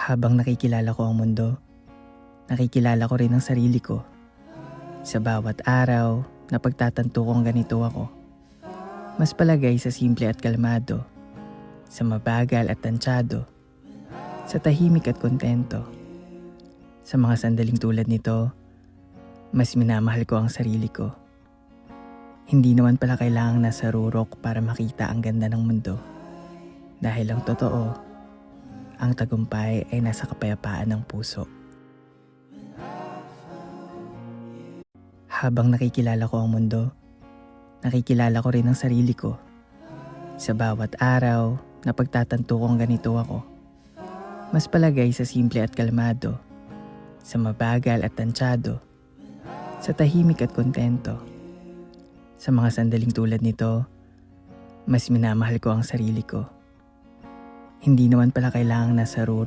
Habang nakikilala ko ang mundo, nakikilala ko rin ang sarili ko. Sa bawat araw na pagtatanto kong ganito ako, mas palagay sa simple at kalmado, sa mabagal at tansyado, sa tahimik at kontento. Sa mga sandaling tulad nito, mas minamahal ko ang sarili ko. Hindi naman pala kailangang nasa rurok para makita ang ganda ng mundo. Dahil ang totoo, ang tagumpay ay nasa kapayapaan ng puso. Habang nakikilala ko ang mundo, nakikilala ko rin ang sarili ko. Sa bawat araw na pagtatanto kong ganito ako, mas palagay sa simple at kalmado, sa mabagal at tansyado, sa tahimik at kontento. Sa mga sandaling tulad nito, mas minamahal ko ang sarili ko. Hindi naman pala kailangang nasa rurok